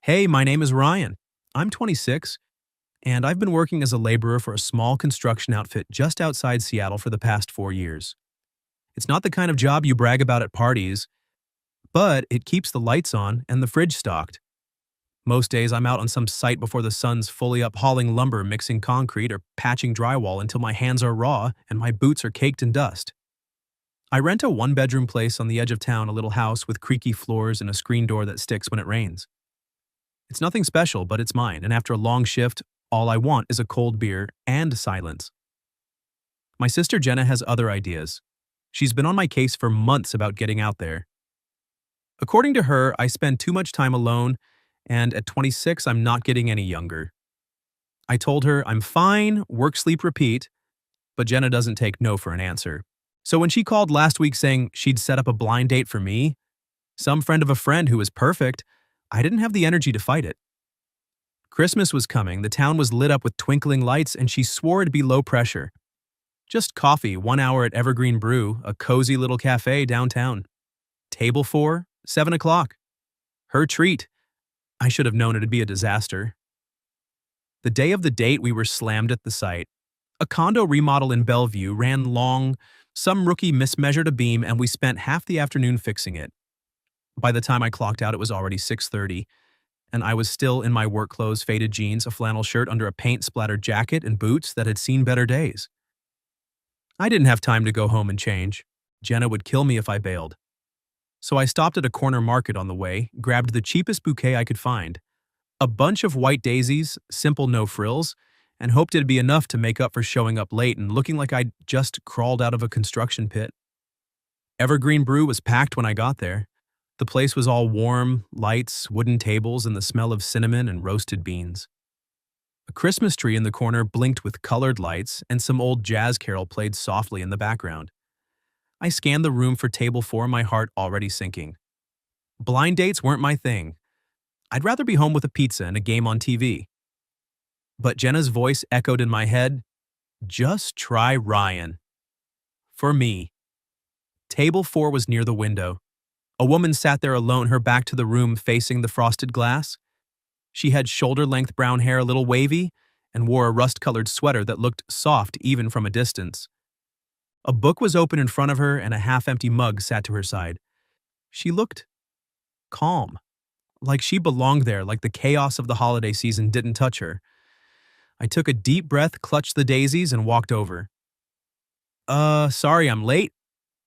Hey, my name is Ryan. I'm 26, and I've been working as a laborer for a small construction outfit just outside Seattle for the past 4 years. It's not the kind of job you brag about at parties, but it keeps the lights on and the fridge stocked. Most days I'm out on some site before the sun's fully up hauling lumber, mixing concrete, or patching drywall until my hands are raw and my boots are caked in dust. I rent a one-bedroom place on the edge of town, a little house with creaky floors and a screen door that sticks when it rains. It's nothing special, but it's mine, and after a long shift, all I want is a cold beer and silence. My sister Jenna has other ideas. She's been on my case for months about getting out there. According to her, I spend too much time alone, and at 26, I'm not getting any younger. I told her I'm fine, work, sleep, repeat, but Jenna doesn't take no for an answer. So when she called last week saying she'd set up a blind date for me, some friend of a friend who was perfect, I didn't have the energy to fight it. Christmas was coming, the town was lit up with twinkling lights, and she swore it'd be low pressure. Just coffee, 1 hour at Evergreen Brew, a cozy little cafe downtown. Table 4, 7 o'clock. Her treat. I should have known it'd be a disaster. The day of the date, we were slammed at the site. A condo remodel in Bellevue ran long, some rookie mismeasured a beam, and we spent half the afternoon fixing it. By the time I clocked out, it was already 6:30, and I was still in my work clothes, faded jeans, a flannel shirt under a paint-splattered jacket, and boots that had seen better days. I didn't have time to go home and change. Jenna would kill me if I bailed. So I stopped at a corner market on the way, grabbed the cheapest bouquet I could find, a bunch of white daisies, simple no frills, and hoped it'd be enough to make up for showing up late and looking like I'd just crawled out of a construction pit. Evergreen Brew was packed when I got there. The place was all warm, lights, wooden tables, and the smell of cinnamon and roasted beans. A Christmas tree in the corner blinked with colored lights, and some old jazz carol played softly in the background. I scanned the room for table 4, my heart already sinking. Blind dates weren't my thing. I'd rather be home with a pizza and a game on TV. But Jenna's voice echoed in my head, "Just try Ryan." For me. Table 4 was near the window. A woman sat there alone, her back to the room facing the frosted glass. She had shoulder-length brown hair, a little wavy, and wore a rust-colored sweater that looked soft even from a distance. A book was open in front of her, and a half-empty mug sat to her side. She looked calm, like she belonged there, like the chaos of the holiday season didn't touch her. I took a deep breath, clutched the daisies, and walked over. Sorry I'm late,"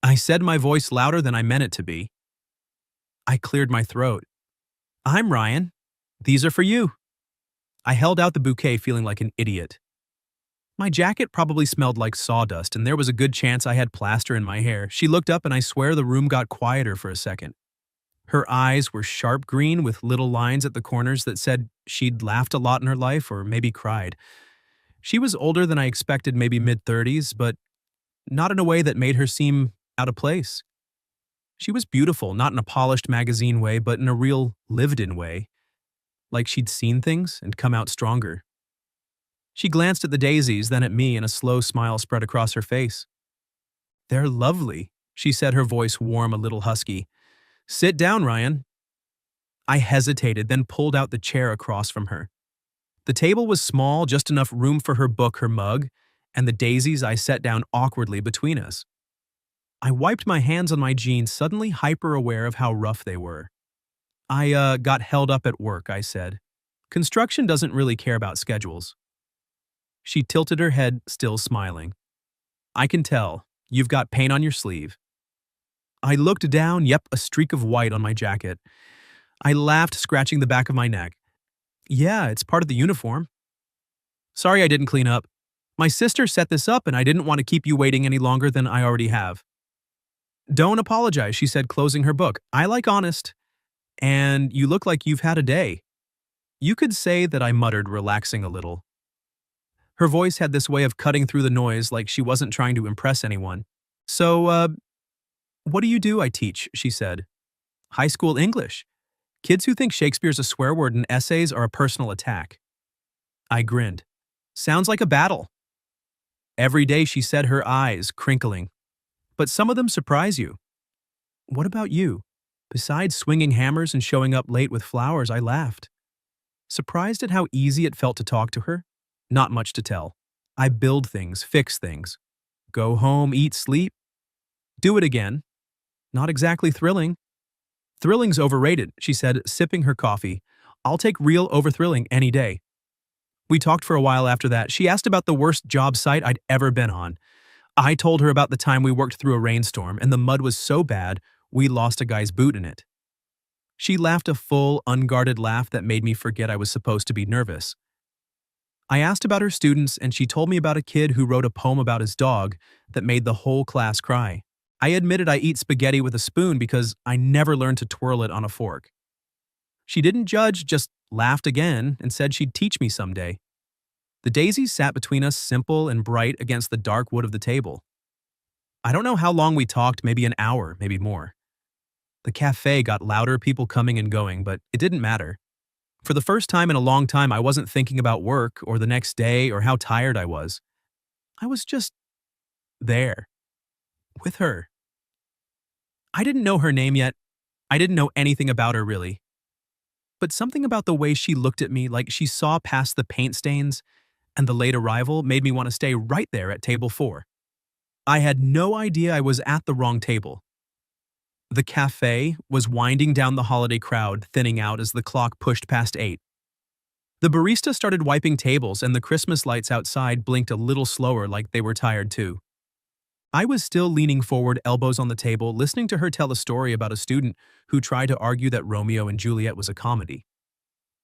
I said, my voice louder than I meant it to be. I cleared my throat. "I'm Ryan. These are for you." I held out the bouquet feeling like an idiot. My jacket probably smelled like sawdust, and there was a good chance I had plaster in my hair. She looked up, and I swear the room got quieter for a second. Her eyes were sharp green with little lines at the corners that said she'd laughed a lot in her life or maybe cried. She was older than I expected, maybe mid-30s, but not in a way that made her seem out of place. She was beautiful, not in a polished magazine way, but in a real lived-in way, like she'd seen things and come out stronger. She glanced at the daisies, then at me, and a slow smile spread across her face. "They're lovely," she said, her voice warm, a little husky. "Sit down, Ryan." I hesitated, then pulled out the chair across from her. The table was small, just enough room for her book, her mug, and the daisies. I sat down awkwardly between us. I wiped my hands on my jeans, suddenly hyper-aware of how rough they were. I got held up at work," I said. "Construction doesn't really care about schedules." She tilted her head, still smiling. "I can tell. You've got paint on your sleeve." I looked down, yep, a streak of white on my jacket. I laughed, scratching the back of my neck. "Yeah, it's part of the uniform." "Sorry I didn't clean up. My sister set this up, and I didn't want to keep you waiting any longer than I already have." "Don't apologize," she said, closing her book. "I like honest. And you look like you've had a day." "You could say that," I muttered, relaxing a little. Her voice had this way of cutting through the noise, like she wasn't trying to impress anyone. "So, what do you do?" "I teach," she said. "High school English. Kids who think Shakespeare's a swear word and essays are a personal attack." I grinned. "Sounds like a battle." "Every day," she said, her eyes crinkling. "But some of them surprise you." "What about you?" Besides swinging hammers and showing up late with flowers, I laughed. Surprised at how easy it felt to talk to her? Not much to tell. I build things, fix things. Go home, eat, sleep. Do it again. Not exactly thrilling. Thrilling's overrated, she said, sipping her coffee. I'll take real over-thrilling any day. We talked for a while after that. She asked about the worst job site I'd ever been on. I told her about the time we worked through a rainstorm and the mud was so bad we lost a guy's boot in it. She laughed a full, unguarded laugh that made me forget I was supposed to be nervous. I asked about her students and she told me about a kid who wrote a poem about his dog that made the whole class cry. I admitted I eat spaghetti with a spoon because I never learned to twirl it on a fork. She didn't judge, just laughed again and said she'd teach me someday. The daisies sat between us, simple and bright against the dark wood of the table. I don't know how long we talked, maybe an hour, maybe more. The cafe got louder, people coming and going, but it didn't matter. For the first time in a long time, I wasn't thinking about work or the next day or how tired I was. I was just there, with her. I didn't know her name yet. I didn't know anything about her, really. But something about the way she looked at me, like she saw past the paint stains and the late arrival, made me want to stay right there at table 4. I had no idea I was at the wrong table. The cafe was winding down, the holiday crowd thinning out as the clock pushed past 8. The barista started wiping tables and the Christmas lights outside blinked a little slower, like they were tired too. I was still leaning forward, elbows on the table, listening to her tell a story about a student who tried to argue that Romeo and Juliet was a comedy.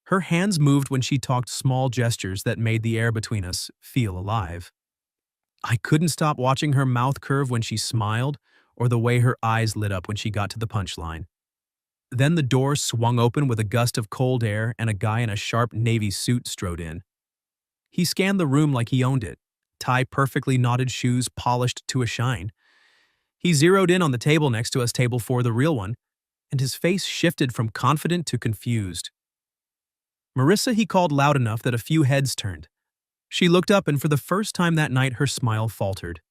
Her hands moved when she talked, small gestures that made the air between us feel alive. I couldn't stop watching her mouth curve when she smiled, or the way her eyes lit up when she got to the punchline. Then the door swung open with a gust of cold air and a guy in a sharp navy suit strode in. He scanned the room like he owned it, tie perfectly knotted shoes polished to a shine. He zeroed in on the table next to us, table 4, the real one, and his face shifted from confident to confused. Marissa, he called loud enough that a few heads turned. She looked up and for the first time that night her smile faltered.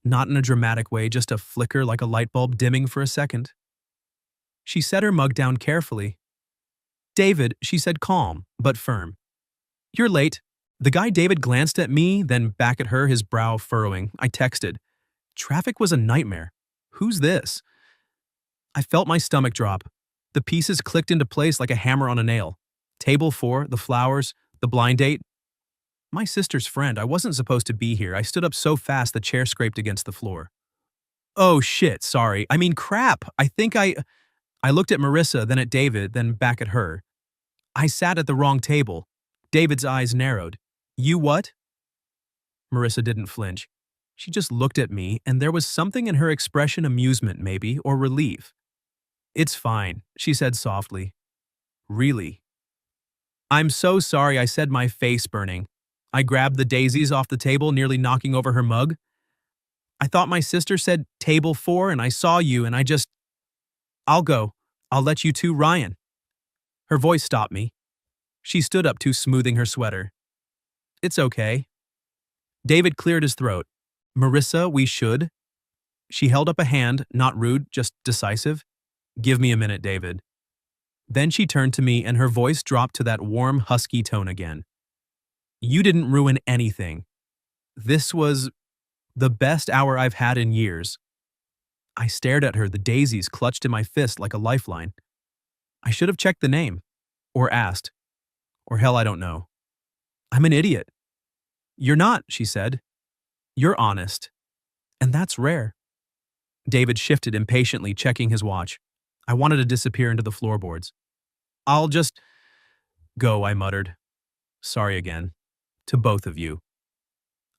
Not in a dramatic way, just a flicker like a light bulb dimming for a second. She set her mug down carefully. "David," she said, calm but firm. "You're late." The guy David glanced at me, then back at her, his brow furrowing. I texted, "Traffic was a nightmare. Who's this?" I felt my stomach drop. The pieces clicked into place like a hammer on a nail. Table 4, the flowers, the blind date. My sister's friend. I wasn't supposed to be here. I stood up so fast the chair scraped against the floor. "Oh shit, sorry. I mean crap. I looked at Marissa, then at David, then back at her. I sat at the wrong table. David's eyes narrowed. "You what?" Marissa didn't flinch. She just looked at me, and there was something in her expression, amusement maybe, or relief. "It's fine," she said softly. "Really?" "I'm so sorry," I said, my face burning. I grabbed the daisies off the table, nearly knocking over her mug. "I thought my sister said table 4 and I saw you and I'll go. I'll let you too, Ryan." Her voice stopped me. She stood up, smoothing her sweater. "It's okay." David cleared his throat. "Marissa, we should." She held up a hand, not rude, just decisive. "Give me a minute, David." Then she turned to me and her voice dropped to that warm, husky tone again. "You didn't ruin anything. This was the best hour I've had in years." I stared at her, the daisies clutched in my fist like a lifeline. I should have checked the name. Or asked. Or hell, I don't know. I'm an idiot. "You're not," she said. "You're honest. And that's rare." David shifted impatiently, checking his watch. I wanted to disappear into the floorboards. "I'll just go," I muttered. "Sorry again. To both of you."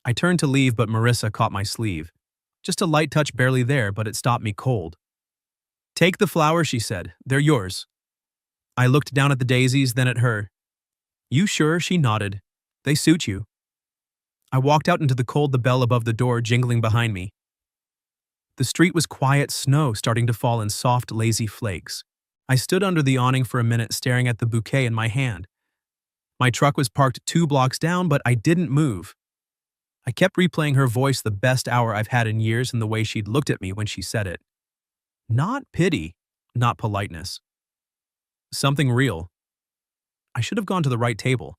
I turned to leave, but Marissa caught my sleeve. Just a light touch, barely there, but it stopped me cold. "Take the flowers," she said. "They're yours." I looked down at the daisies, then at her. "You sure?" She nodded. "They suit you." I walked out into the cold, the bell above the door jingling behind me. The street was quiet, snow starting to fall in soft, lazy flakes. I stood under the awning for a minute, staring at the bouquet in my hand. My truck was parked 2 blocks down, but I didn't move. I kept replaying her voice, the best hour I've had in years, and the way she'd looked at me when she said it. Not pity, not politeness. Something real. I should have gone to the right table.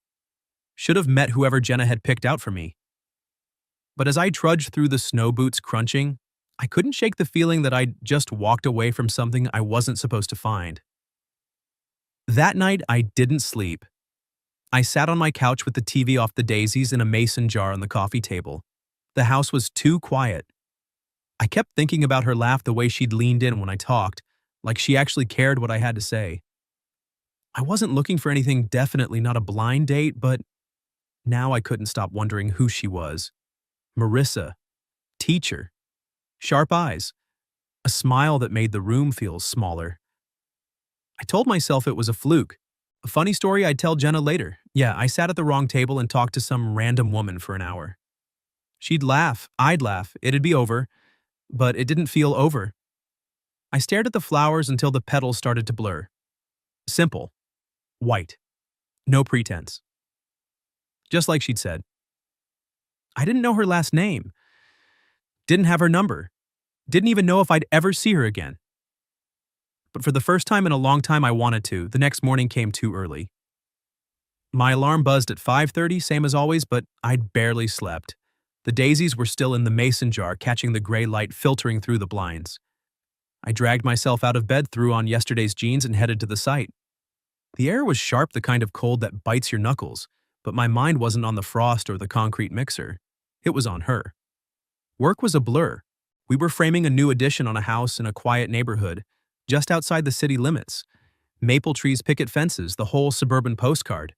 Should have met whoever Jenna had picked out for me. But as I trudged through the snow boots crunching, I couldn't shake the feeling that I'd just walked away from something I wasn't supposed to find. That night, I didn't sleep. I sat on my couch with the TV off the daisies in a mason jar on the coffee table. The house was too quiet. I kept thinking about her laugh, the way she'd leaned in when I talked, like she actually cared what I had to say. I wasn't looking for anything, definitely not a blind date, but now I couldn't stop wondering who she was. Marissa, teacher, sharp eyes, a smile that made the room feel smaller. I told myself it was a fluke. A funny story I'd tell Jenna later. Yeah, I sat at the wrong table and talked to some random woman for an hour. She'd laugh, I'd laugh, it'd be over, but it didn't feel over. I stared at the flowers until the petals started to blur. Simple. White. No pretense. Just like she'd said. I didn't know her last name. Didn't have her number. Didn't even know if I'd ever see her again. But for the first time in a long time I wanted to. The next morning came too early. My alarm buzzed at 5:30, same as always, but I'd barely slept. The daisies were still in the mason jar, catching the gray light filtering through the blinds. I dragged myself out of bed, threw on yesterday's jeans, and headed to the site. The air was sharp, the kind of cold that bites your knuckles, but my mind wasn't on the frost or the concrete mixer. It was on her. Work was a blur. We were framing a new addition on a house in a quiet neighborhood, just outside the city limits. Maple trees, picket fences, the whole suburban postcard.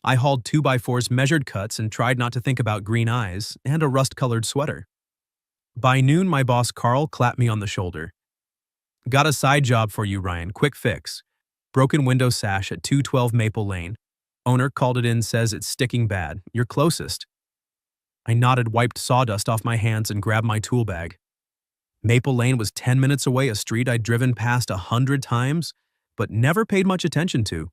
I hauled 2x4s, measured cuts, and tried not to think about green eyes and a rust-colored sweater. By noon, my boss Carl clapped me on the shoulder. Got a side job for you, Ryan. Quick fix. Broken window sash at 212 Maple Lane. Owner called it in, says it's sticking bad. You're closest. I nodded, wiped sawdust off my hands, and grabbed my tool bag. Maple Lane was 10 minutes away, a street I'd driven past 100 times, but never paid much attention to.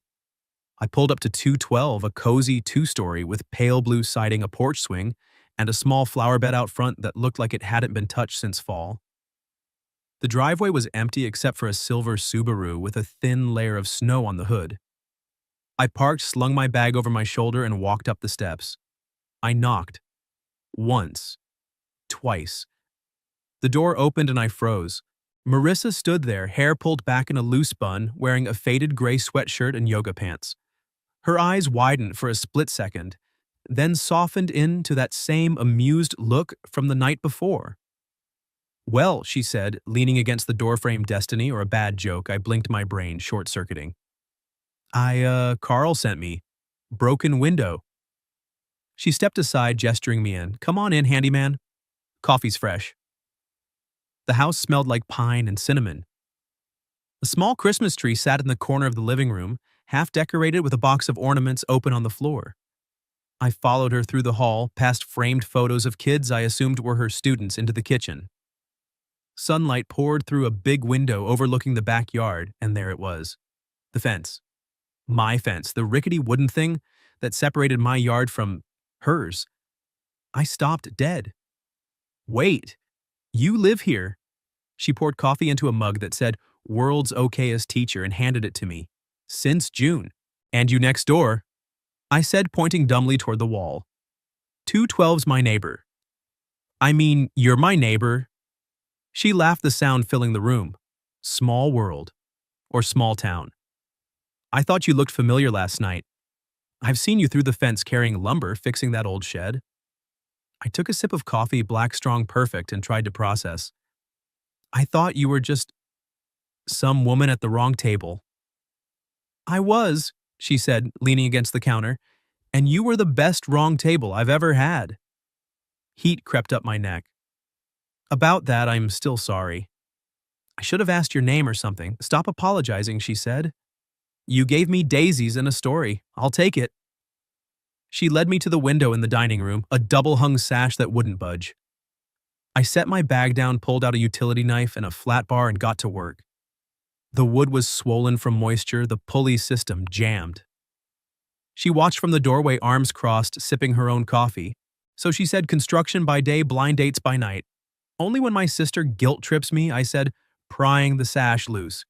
I pulled up to 212, a cozy two-story with pale blue siding, a porch swing, and a small flower bed out front that looked like it hadn't been touched since fall. The driveway was empty except for a silver Subaru with a thin layer of snow on the hood. I parked, slung my bag over my shoulder, and walked up the steps. I knocked. Once. Twice. The door opened and I froze. Marissa stood there, hair pulled back in a loose bun, wearing a faded gray sweatshirt and yoga pants. Her eyes widened for a split second, then softened into that same amused look from the night before. Well, she said, leaning against the doorframe. Destiny or a bad joke? I blinked, my brain short-circuiting. Carl sent me. Broken window. She stepped aside, gesturing me in. Come on in, handyman. Coffee's fresh. The house smelled like pine and cinnamon. A small Christmas tree sat in the corner of the living room, half decorated with a box of ornaments open on the floor. I followed her through the hall, past framed photos of kids I assumed were her students, into the kitchen. Sunlight poured through a big window overlooking the backyard, and there it was. The fence. My fence, the rickety wooden thing that separated my yard from hers. I stopped dead. Wait, you live here? She poured coffee into a mug that said, World's Okayest Teacher, and handed it to me. Since June. And you next door? I said, pointing dumbly toward the wall. 212's my neighbor. I mean, you're my neighbor. She laughed, the sound filling the room. Small world. Or small town. I thought you looked familiar last night. I've seen you through the fence carrying lumber, fixing that old shed. I took a sip of coffee, black, strong, perfect, and tried to process. I thought you were just some woman at the wrong table. I was, she said, leaning against the counter, and you were the best wrong table I've ever had. Heat crept up my neck. About that, I'm still sorry. I should have asked your name or something. Stop apologizing, she said. You gave me daisies and a story. I'll take it. She led me to the window in the dining room, a double-hung sash that wouldn't budge. I set my bag down, pulled out a utility knife and a flat bar, and got to work. The wood was swollen from moisture, the pulley system jammed. She watched from the doorway, arms crossed, sipping her own coffee. So she said, construction by day, blind dates by night. Only when my sister guilt trips me, I said, prying the sash loose.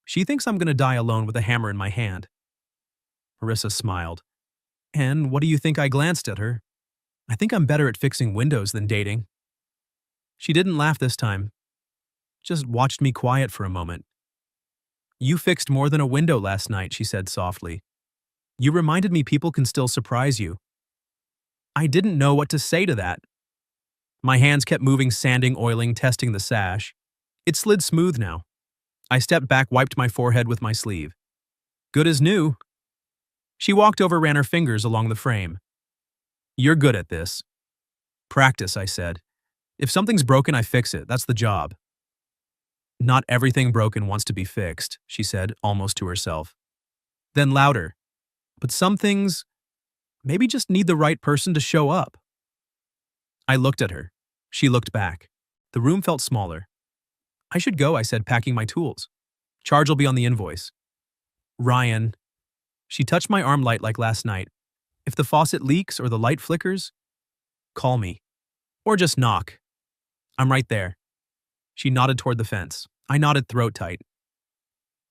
She thinks I'm going to die alone with a hammer in my hand. Marissa smiled. And what do you think? I glanced at her. I think I'm better at fixing windows than dating. She didn't laugh this time, just watched me quiet for a moment. You fixed more than a window last night, she said softly. You reminded me people can still surprise you. I didn't know what to say to that. My hands kept moving, sanding, oiling, testing the sash. It slid smooth now. I stepped back, wiped my forehead with my sleeve. Good as new. She walked over, ran her fingers along the frame. You're good at this. Practice, I said. If something's broken, I fix it. That's the job. Not everything broken wants to be fixed, she said, almost to herself. Then louder. But some things maybe just need the right person to show up. I looked at her. She looked back. The room felt smaller. I should go, I said, packing my tools. Charge will be on the invoice. Ryan. She touched my arm light like last night. If the faucet leaks or the light flickers, call me. Or just knock. I'm right there. She nodded toward the fence. I nodded throat tight.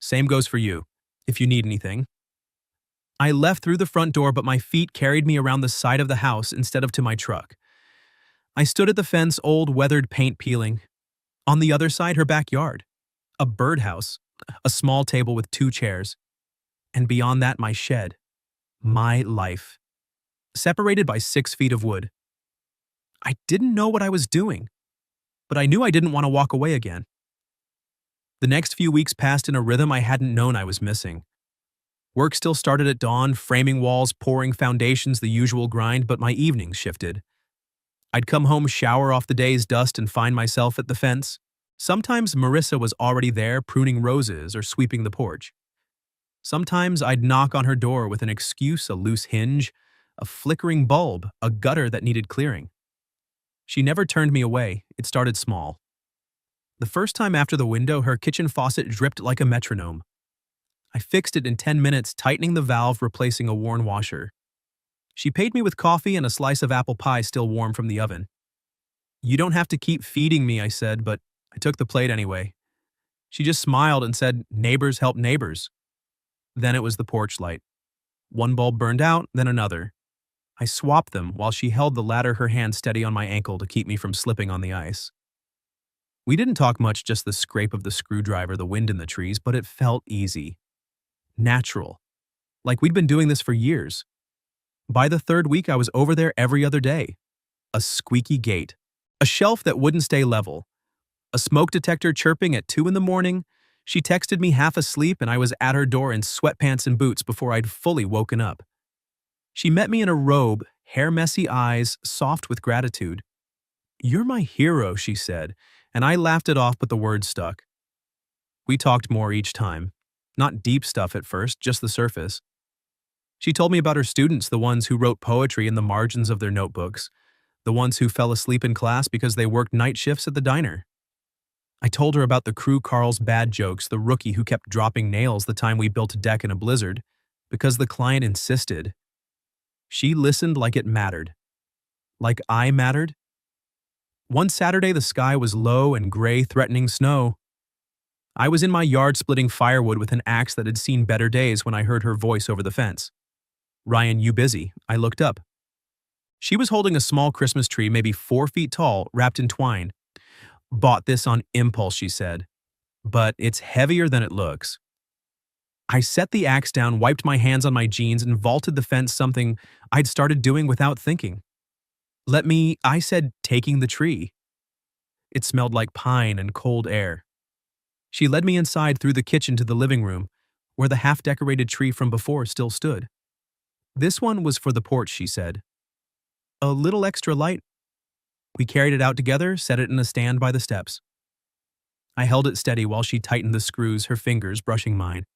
Same goes for you, if you need anything. I left through the front door, but my feet carried me around the side of the house instead of to my truck. I stood at the fence, old weathered paint peeling. On the other side, her backyard. A birdhouse, a small table with 2 chairs. And beyond that, my shed. My life. Separated by 6 feet of wood. I didn't know what I was doing, but I knew I didn't want to walk away again. The next few weeks passed in a rhythm I hadn't known I was missing. Work still started at dawn, framing walls, pouring foundations, the usual grind, but my evenings shifted. I'd come home, shower off the day's dust, and find myself at the fence. Sometimes Marissa was already there, pruning roses or sweeping the porch. Sometimes I'd knock on her door with an excuse, a loose hinge, a flickering bulb, a gutter that needed clearing. She never turned me away. It started small. The first time after the window, her kitchen faucet dripped like a metronome. I fixed it in 10 minutes, tightening the valve, replacing a worn washer. She paid me with coffee and a slice of apple pie still warm from the oven. You don't have to keep feeding me, I said, but I took the plate anyway. She just smiled and said, neighbors help neighbors. Then it was the porch light. One bulb burned out, then another. I swapped them while she held the latter, her hand steady on my ankle to keep me from slipping on the ice. We didn't talk much, just the scrape of the screwdriver, the wind in the trees, but it felt easy. Natural. Like we'd been doing this for years. By the 3rd week, I was over there every other day. A squeaky gate. A shelf that wouldn't stay level. A smoke detector chirping at 2 in the morning. She texted me half asleep and I was at her door in sweatpants and boots before I'd fully woken up. She met me in a robe, hair messy, eyes soft with gratitude. You're my hero, she said, and I laughed it off, but the words stuck. We talked more each time. Not deep stuff at first, just the surface. She told me about her students, the ones who wrote poetry in the margins of their notebooks, the ones who fell asleep in class because they worked night shifts at the diner. I told her about the crew Carl's bad jokes, the rookie who kept dropping nails the time we built a deck in a blizzard, because the client insisted. She listened like it mattered. Like I mattered. One Saturday, the sky was low and gray, threatening snow. I was in my yard splitting firewood with an axe that had seen better days when I heard her voice over the fence. Ryan, you busy? I looked up. She was holding a small Christmas tree, maybe 4 feet tall, wrapped in twine. Bought this on impulse, she said. But it's heavier than it looks. I set the axe down, wiped my hands on my jeans, and vaulted the fence, something I'd started doing without thinking. I said, taking the tree. It smelled like pine and cold air. She led me inside through the kitchen to the living room, where the half-decorated tree from before still stood. This one was for the porch, she said. A little extra light. We carried it out together, set it in a stand by the steps. I held it steady while she tightened the screws, her fingers brushing mine.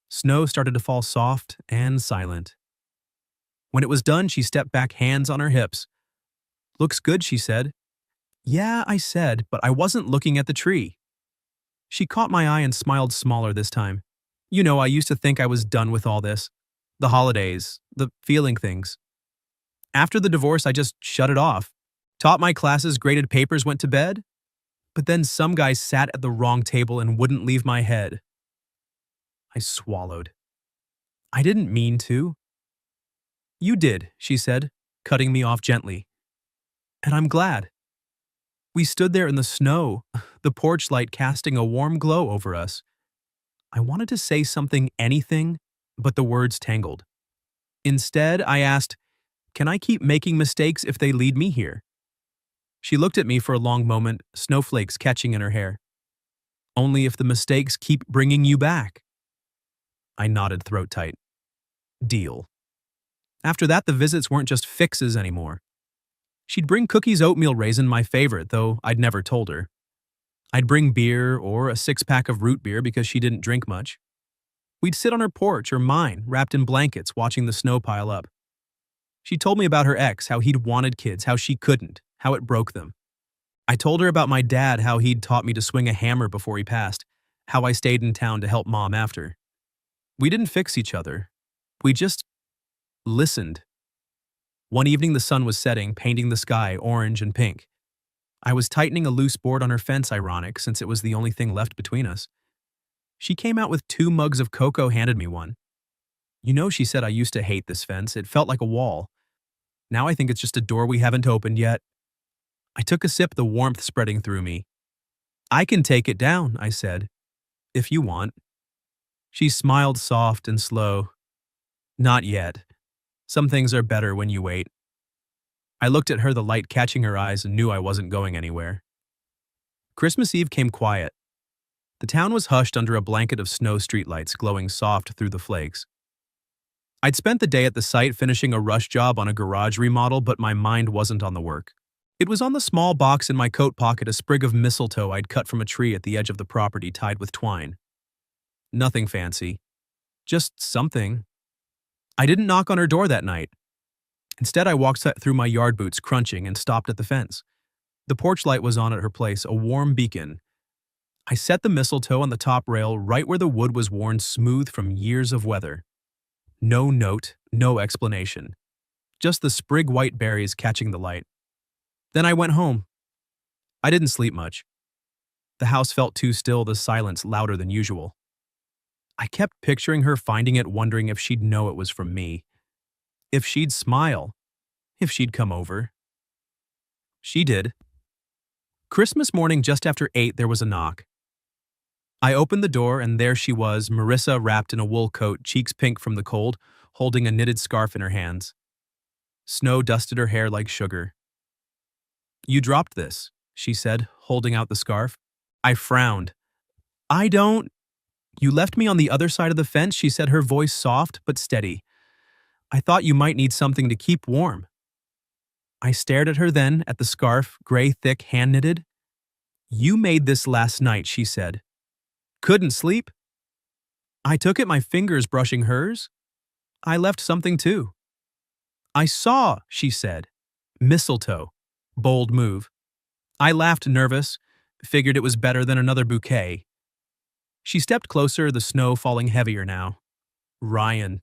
Snow started to fall soft and silent. When it was done, she stepped back, hands on her hips. Looks good, she said. Yeah, I said, but I wasn't looking at the tree. She caught my eye and smiled smaller this time. You know, I used to think I was done with all this. The holidays, the feeling things. After the divorce, I just shut it off. Taught my classes, graded papers, went to bed. But then some guy sat at the wrong table and wouldn't leave my head. I swallowed. I didn't mean to. You did, she said, cutting me off gently. And I'm glad. We stood there in the snow, the porch light casting a warm glow over us. I wanted to say something, anything, but the words tangled. Instead, I asked, "Can I keep making mistakes if they lead me here?" She looked at me for a long moment, snowflakes catching in her hair. "Only if the mistakes keep bringing you back." I nodded throat tight. Deal. After that, the visits weren't just fixes anymore. She'd bring cookies oatmeal raisin, my favorite, though I'd never told her. I'd bring beer or a six-pack of root beer because she didn't drink much. We'd sit on her porch or mine, wrapped in blankets, watching the snow pile up. She told me about her ex, how he'd wanted kids, how she couldn't, how it broke them. I told her about my dad, how he'd taught me to swing a hammer before he passed, how I stayed in town to help Mom after. We didn't fix each other. We just listened. One evening the sun was setting, painting the sky orange and pink. I was tightening a loose board on her fence, ironic, since it was the only thing left between us. She came out with 2 mugs of cocoa, handed me one. "You know," she said, "I used to hate this fence. It felt like a wall. Now I think it's just a door we haven't opened yet." I took a sip, the warmth spreading through me. "I can take it down," I said, "if you want." She smiled soft and slow. "Not yet. Some things are better when you wait." I looked at her, the light catching her eyes, and knew I wasn't going anywhere. Christmas Eve came quiet. The town was hushed under a blanket of snow streetlights glowing soft through the flakes. I'd spent the day at the site finishing a rush job on a garage remodel, but my mind wasn't on the work. It was on the small box in my coat pocket, a sprig of mistletoe I'd cut from a tree at the edge of the property, tied with twine. Nothing fancy. Just something. I didn't knock on her door that night. Instead, I walked through my yard boots, crunching, and stopped at the fence. The porch light was on at her place, a warm beacon. I set the mistletoe on the top rail, right where the wood was worn smooth from years of weather. No note, no explanation. Just the sprig white berries catching the light. Then I went home. I didn't sleep much. The house felt too still, the silence louder than usual. I kept picturing her finding it, wondering if she'd know it was from me. If she'd smile. If she'd come over. She did. Christmas morning, just after 8, there was a knock. I opened the door, and there she was, Marissa, wrapped in a wool coat, cheeks pink from the cold, holding a knitted scarf in her hands. Snow dusted her hair like sugar. "You dropped this," she said, holding out the scarf. I frowned. "I don't—" "You left me on the other side of the fence," she said, her voice soft but steady. "I thought you might need something to keep warm." I stared at her then, at the scarf, gray, thick, hand-knitted. "You made this last night," she said. "Couldn't sleep?" I took it, my fingers brushing hers. "I left something too." "I saw," she said. "Mistletoe." Bold move. I laughed, nervous, figured it was better than another bouquet. She stepped closer, the snow falling heavier now. "Ryan."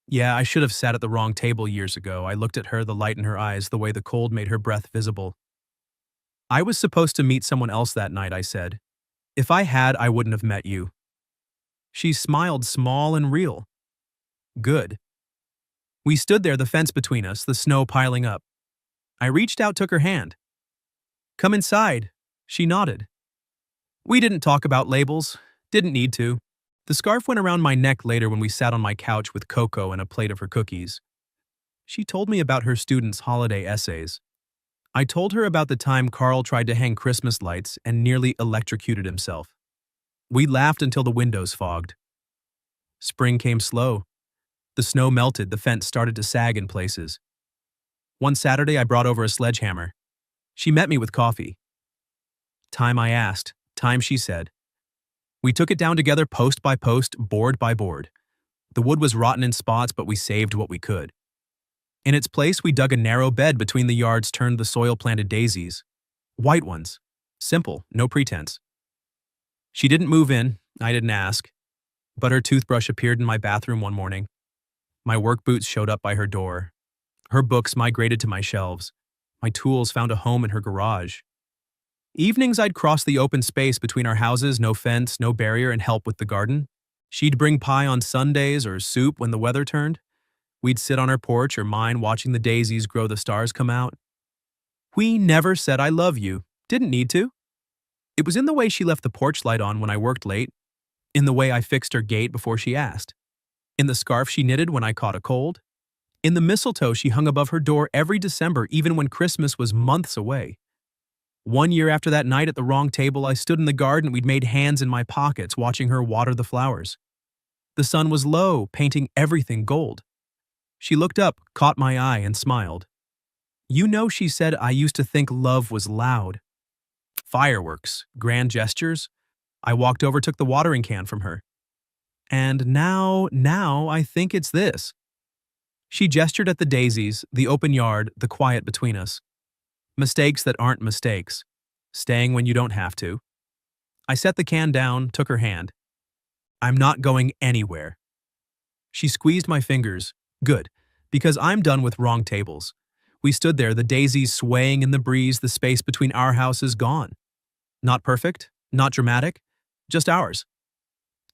Yeah, I should have sat at the wrong table years ago. I looked at her, the light in her eyes, the way the cold made her breath visible. "I was supposed to meet someone else that night," I said. "If I had, I wouldn't have met you." She smiled, small and real. "Good." We stood there, the fence between us, the snow piling up. I reached out, took her hand. "Come inside." She nodded. We didn't talk about labels. Didn't need to. The scarf went around my neck later when we sat on my couch with cocoa and a plate of her cookies. She told me about her students' holiday essays. I told her about the time Carl tried to hang Christmas lights and nearly electrocuted himself. We laughed until the windows fogged. Spring came slow. The snow melted, the fence started to sag in places. One Saturday, I brought over a sledgehammer. She met me with coffee. "Time," I asked. "Time," she said. We took it down together, post by post, board by board. The wood was rotten in spots, but we saved what we could. In its place, we dug a narrow bed between the yards, turned the soil-planted daisies. White ones. Simple, no pretense. She didn't move in. I didn't ask. But her toothbrush appeared in my bathroom one morning. My work boots showed up by her door. Her books migrated to my shelves. My tools found a home in her garage. Evenings, I'd cross the open space between our houses, no fence, no barrier, and help with the garden. She'd bring pie on Sundays or soup when the weather turned. We'd sit on her porch or mine watching the daisies grow the stars come out. We never said I love you. Didn't need to. It was in the way she left the porch light on when I worked late, in the way I fixed her gate before she asked, in the scarf she knitted when I caught a cold, in the mistletoe she hung above her door every December even when Christmas was months away. One year after that night at the wrong table, I stood in the garden. We'd made hands in my pockets watching her water the flowers. The sun was low, painting everything gold. She looked up, caught my eye, and smiled. You know, she said, I used to think love was loud. Fireworks, grand gestures. I walked over, took the watering can from her. And now I think it's this. She gestured at the daisies, the open yard, the quiet between us. Mistakes that aren't mistakes. Staying when you don't have to. I set the can down, took her hand. I'm not going anywhere. She squeezed my fingers. Good, because I'm done with wrong tables. We stood there, the daisies swaying in the breeze, the space between our houses gone. Not perfect, not dramatic, just ours.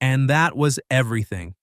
And that was everything.